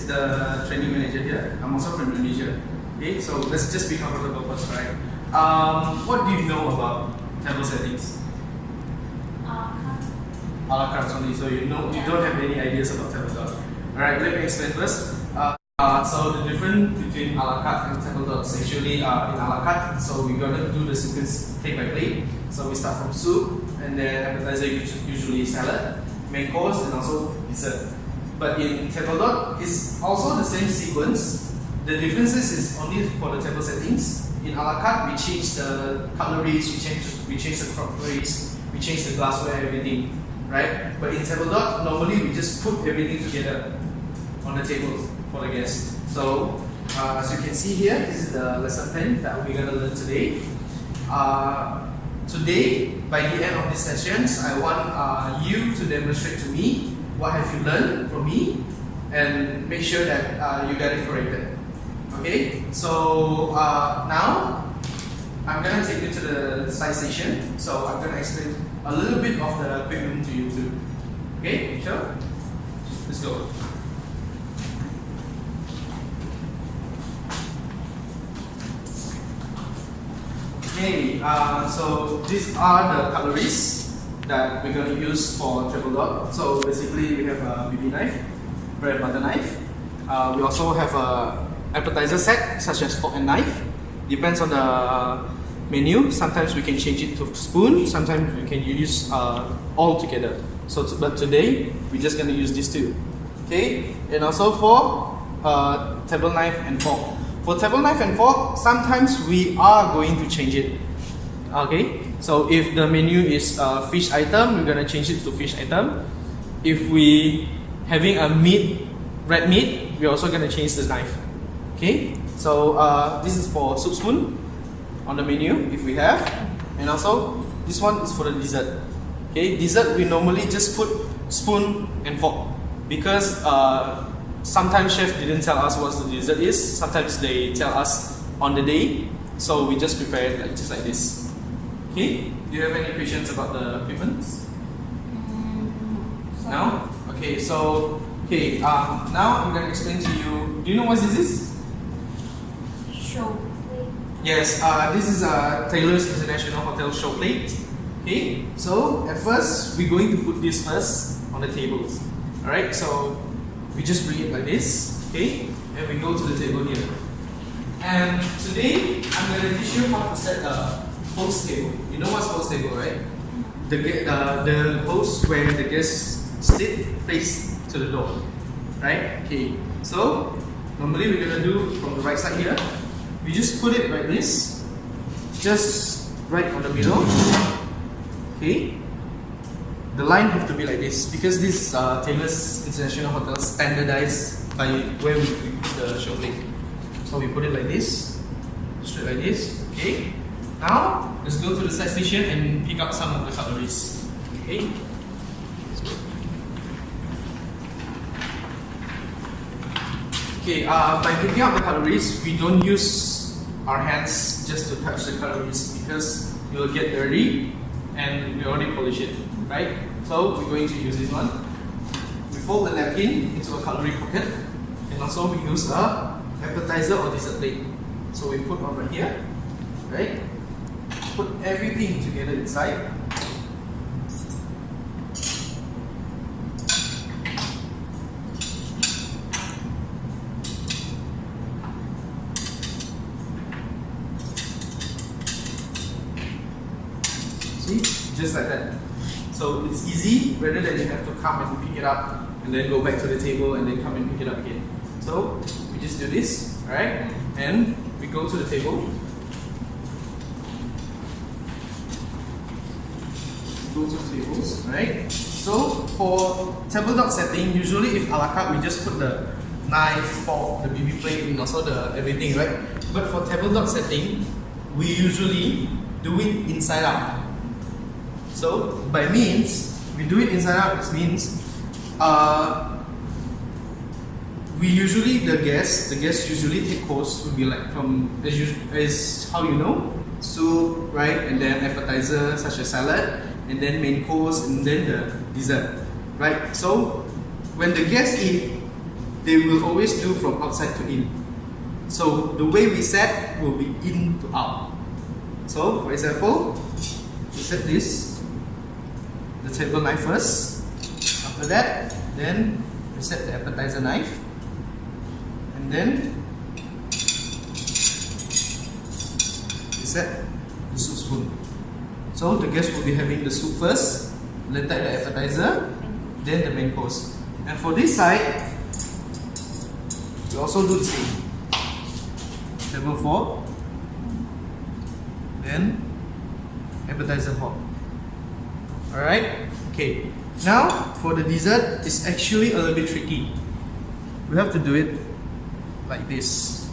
is the training manager here. I'm also from Indonesia. Okay, so let's just be comfortable first, right? What do you know about table settings? A la carte only, so you don't have any ideas about tabletop. Alright, let me explain first. So the difference between a la carte and tabletop is actually in a la carte, so we're gonna do the sequence plate by plate. So we start from soup, and then appetizer, usually salad, main course, and also dessert. But in tabletop, it's also the same sequence. The differences is only for the table settings. In a la carte, we change the cutleries, we change the crockeries, we change the glassware, everything, right? But in tabletop, normally we just put everything together on the tables for the guests. So as you can see here, this is the lesson plan that we're gonna learn today. Today, by the end of these sessions, I want you to demonstrate to me what have you learned from me, and make sure that you get it corrected. Okay, so now I'm gonna take you to the side station. So I'm gonna explain a little bit of the equipment to you too. Okay, sure? Let's go. Okay, so these are the cutleries that we're going to use for tabletop. So basically we have a BB knife, bread and butter knife. We also have a appetizer set such as fork and knife. Depends on the menu. Sometimes we can change it to spoon, sometimes we can use all together. But today we're just going to use these two. Okay, and also for table knife and fork. For table knife and fork, sometimes we are going to change it. Okay, so if the menu is fish item, we're going to change it to fish item. If we having a red meat, we're also going to change the knife. Okay, so this is for soup spoon on the menu if we have, and also this one is for the dessert. Okay, dessert we normally just put spoon and fork because sometimes chef didn't tell us what the dessert is. Sometimes they tell us on the day, so we just prepare it just like this. Okay, do you have any questions about the equipment? No? Okay, so now I'm going to explain to you. Do you know what this is? Show plate. Yes, this is a Taylor's International Hotel show plate. Okay, so at first we're going to put this first on the tables. Alright, so we just bring it like this, okay, and we go to the table here. And today I'm going to teach you how to set a host table. You know what's host table, right? The host where the guests sit face to the door, right? Okay, so normally we're going to do from the right side here. We just put it like this, just right on the middle. Okay, the line have to be like this because this Taylor's International Hotel standardized by where we put the show plate. So we put it like this, straight like this. Okay, now let's go to the side station and pick up some of the cutleries. Okay. Okay, by picking up the cutleries, we don't use our hands just to touch the cutleries because you will get dirty and we already polish it, right? So we're going to use this one. We fold the napkin into a cutlery pocket, and also we use a appetizer or dessert plate. So we put on right here, right? Put everything together inside. See? Just like that. So it's easy rather than you have to come and pick it up and then go back to the table and then come and pick it up again. So we just do this, alright? And we go to the table. Go to the tables, right? So for tabletop setting, usually if a la carte, we just put the knife, fork, the BB plate, and also the everything, right? But for tabletop setting, we usually do it inside out. So by means, we do it inside out. This means we usually the guests usually take course would be like from as how you know, soup, right, and then appetizer such as salad, and then main course, and then the dessert, right? So when the guests eat, they will always do from outside to in. So the way we set will be in to out. So for example, we set this, the table knife first. After that, then we set the appetizer knife, and then we set the soup spoon. So the guest will be having the soup first, later the appetizer, then the main course. And for this side, we also do the same. Table 4, then appetizer 4. Alright? Okay. Now, for the dessert, it's actually a little bit tricky. We have to do it like this.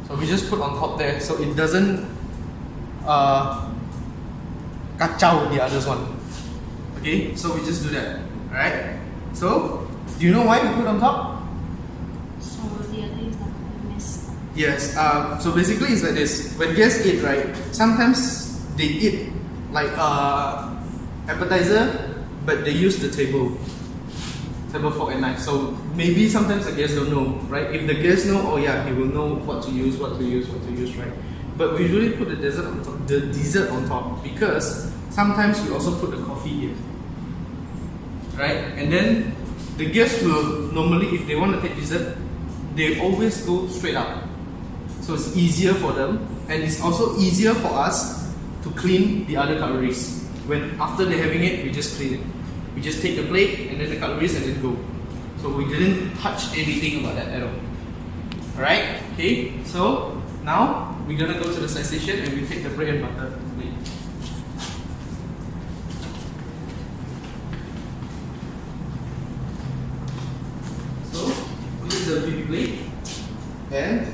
So we just put on top there so it doesn't kacau the other one. Okay, so we just do that. Alright? So, do you know why we put on top? So the other is not messed up. Yes, so basically it's like this. When guests eat, right, sometimes they eat like appetizer, but they use the table fork and knife. So maybe sometimes the guests don't know, right? If the guests know, oh yeah, he will know what to use, right? But we usually put the dessert on top because sometimes we also put the coffee here, right? And then the guests will normally, if they want to take dessert, they always go straight up. So it's easier for them, and it's also easier for us to clean the other cutleries. When after they're having it, we just clean it. We just take the plate and then the cutleries and then go. So we didn't touch anything about that at all. Alright, okay, so now we're gonna go to the side station and we take the bread and butter plate. So this is the BB plate and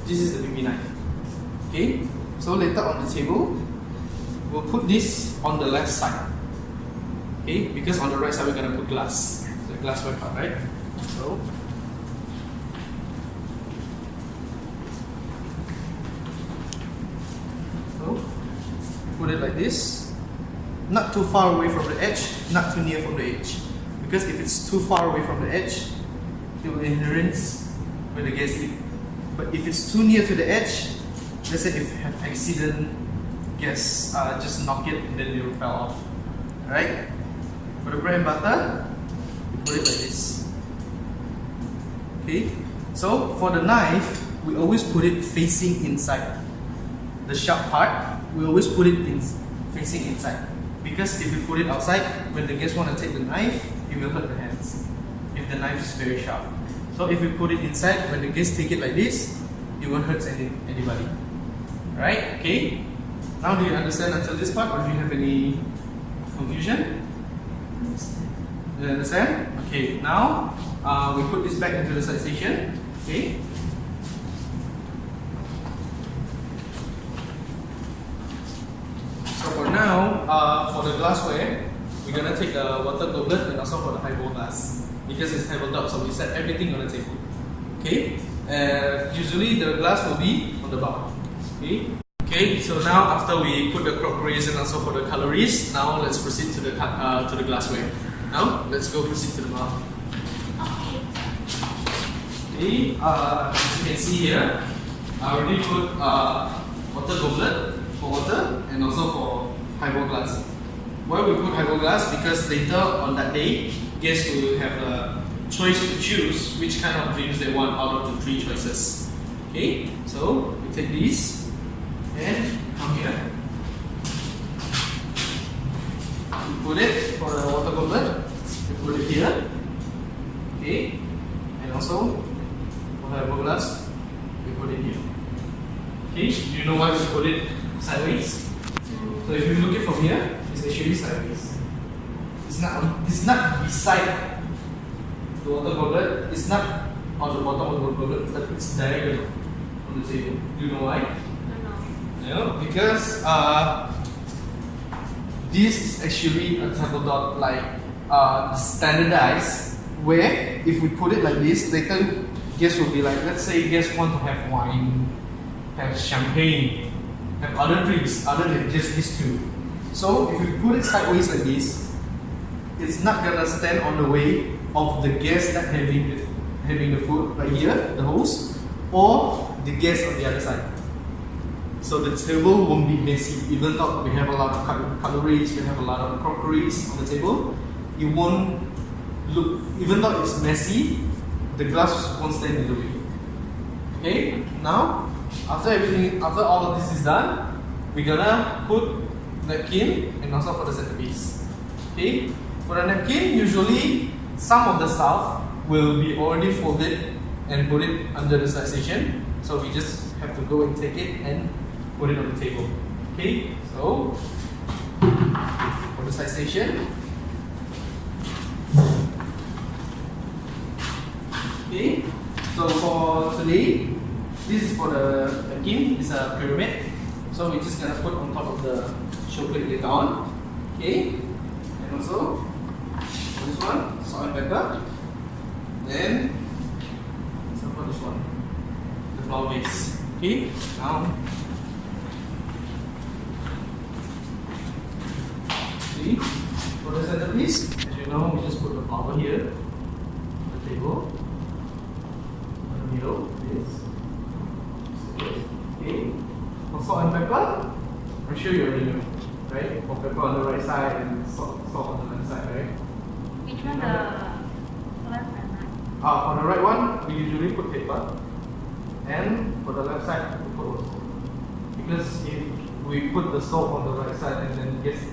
this is the BB knife. Okay, so later on the table, we'll put this on the left side. Okay, because on the right side we're gonna put glass, the glassware part, right? So put it like this, not too far away from the edge, not too near from the edge. Because if it's too far away from the edge, it will interference when the guests eat. But if it's too near to the edge, let's say if you have accident, guests just knock it and then it will fall off. Alright? For the bread and butter, we put it like this. Okay? So for the knife, we always put it facing inside. The sharp part, we always put it facing inside. Because if you put it outside, when the guests want to take the knife, it will hurt the hands. If the knife is very sharp. So if you put it inside, when the guests take it like this, it won't hurt anybody. Alright? Okay? Now do you understand until this part, or do you have any confusion? You understand? Okay, now we put this back into the side station. Okay? So for now, for the glassware, we're gonna take the water goblet and also for the highball glass. Because it's tabletop, so we set everything on the table. Okay? Usually the glass will be on the bar. Okay? Okay, so now after we put the crockeries and also for the cutleries, now let's proceed to the glassware. Now let's go proceed to the bar. Okay. Okay, as you can see here, I already put water goblet for water and also for highball glass. Why we put highball glass? Because later on that day, guests will have a choice to choose which kind of drinks they want out of the 3 choices. Okay, so we take these and come here. We put it for the water goblet. We put it here. Okay, and also for the highball glass, we put it here. Okay, do you know why we put it sideways? So if you look it from here, it's actually sideways. It's not beside the water goblet. It's not on the bottom of the water goblet, but it's diagonal on the table. Do you know why? No, because this is actually a tabletop like standardized, where if we put it like this, later guests will be like, let's say guests want to have wine, have champagne, have other drinks other than just these two. So if we put it sideways like this, it's not gonna stand on the way of the guest that having the food right here, the host, or the guest on the other side. So the table won't be messy, even though we have a lot of cutleries, we have a lot of crockeries on the table. It won't look, even though it's messy, the glass won't stand in the way. Okay, now after all of this is done, we're gonna put napkin and also for the centerpiece. Okay, for the napkin, usually some of the stuff will be already folded and put it under the side station. So we just have to go and take it and put it on the table. Okay, so for the side station. Okay, so for today, this is for the napkin, it's a pyramid. So we're just gonna put on top of the chocolate later on. Okay, and also for this one, salt and pepper. Then so for this one, the flour base. Okay, now see, for the centerpiece, as you know, we just put the flour here on the table. Middle, this. Okay. For salt and pepper, I'm sure you already know, right? For pepper on the right side and salt on the left side, right? Which one, the left and right? For the right one, we usually put pepper, and for the left side, we put also. Because if we put the salt on the right side and then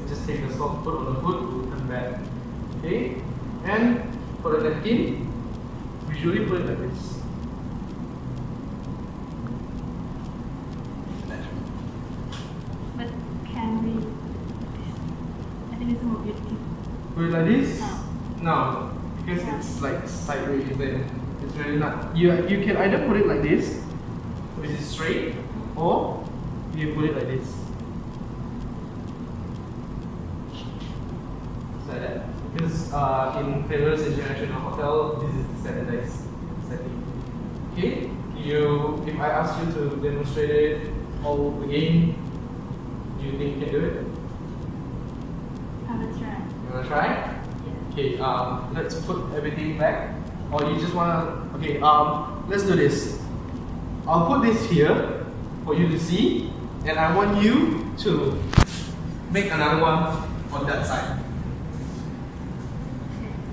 just take the salt, put on the food, it will turn bad. Okay? And for the napkin, we usually put it like this. But can we? I think it's more beautiful. Put it like this? No. No, because it's like sideways then it's really not. You can either put it like this, which is straight, or you put it like this. Like that. Because in Paris International Hotel, this is the standardized setting. Okay? If I ask you to demonstrate it all again, do you think you can do it? I will try. You wanna try? Yeah. Okay, let's put everything back. Or you just wanna, okay, let's do this. I'll put this here for you to see, and I want you to make another one on that side.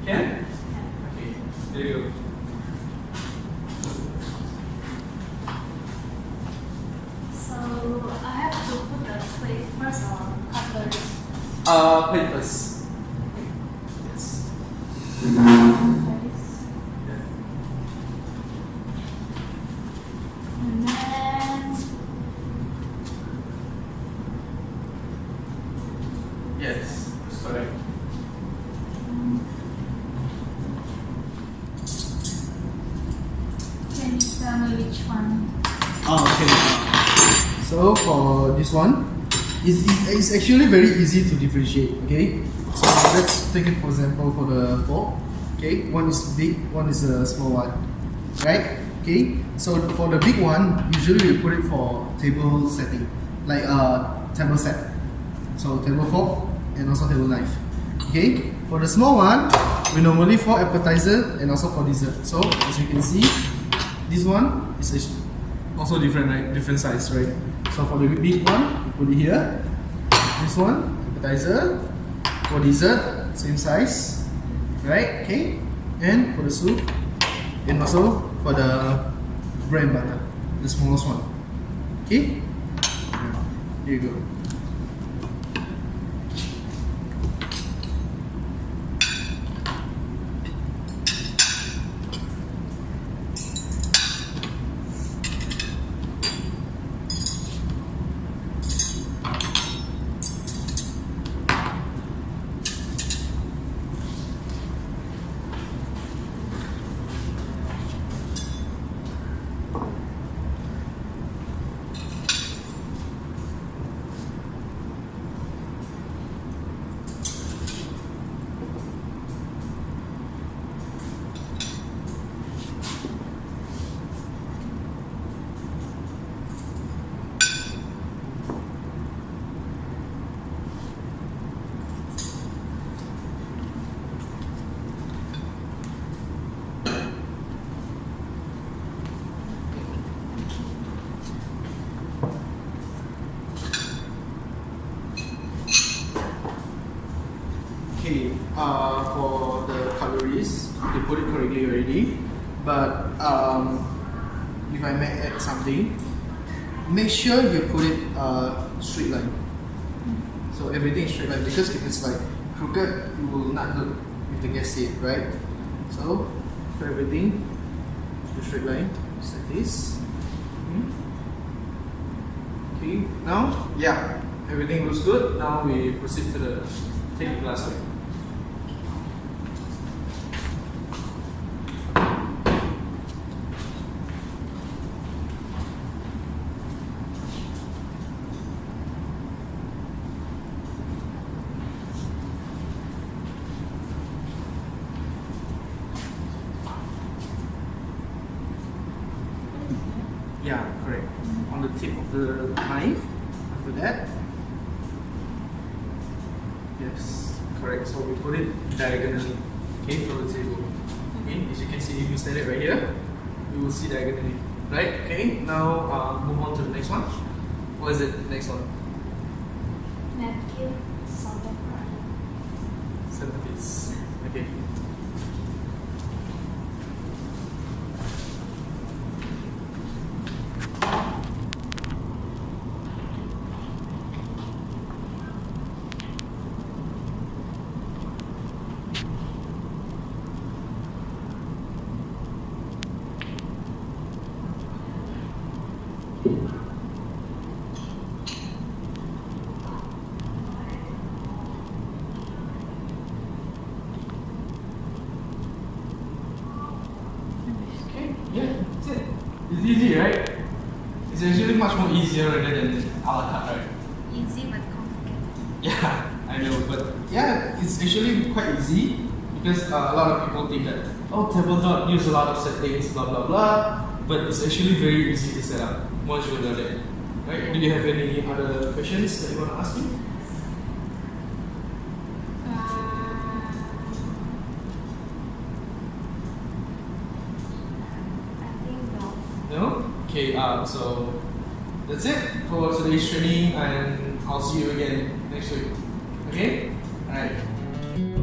Can? Okay, there you go. So I have to put the plate first on cutlery. Plate first. Yes. And then Yes, correct. can you tell me which one? Okay. So for this one, it's actually very easy to differentiate. Okay. So let's take it for example for the fork. Okay. One is big, one is a small one. Right. Okay. So for the big one, usually we put it for table setting, like table set. So table fork and also table knife. Okay. For the small one, we normally for appetizer and also for dessert. So as you can see, this one is also different, right? Different size, right? So for the big one, we put it here. This one, appetizer. For dessert, same size, right? Okay. And for the soup, and also for the bread and butter, the smallest one. Okay. Here you go. perfectly already. But if I may add something, make sure you put it straight line. So everything is straight line, because if it's like crooked, it will not look with the gas safe, right? So for everything, to straight line, just like this. Okay, now yeah, everything looks good. Now we proceed to the take glass way. Yeah, correct. On the tip of the knife. After that, yes, correct. So we put it diagonally, okay, from the table. Okay, as you can see, if you stand it right here, you will see diagonally, right? Okay. Now move on to the next one. What is it? Next one. Napkin, centerpiece. Centerpiece. Okay. Yeah, that's it. It's easy, right? It's actually much more easier rather than a la carte, right? Easy but complicated. Yeah, I know, but yeah, it's actually quite easy because a lot of people think that, oh, tabletop use a lot of settings, blah blah blah, but it's actually very easy to set up once you learn it. Right? Do you have any other questions that you want to ask me? I think no. No? Okay, so that's it for today's training, and I'll see you again next week. Okay? Alright.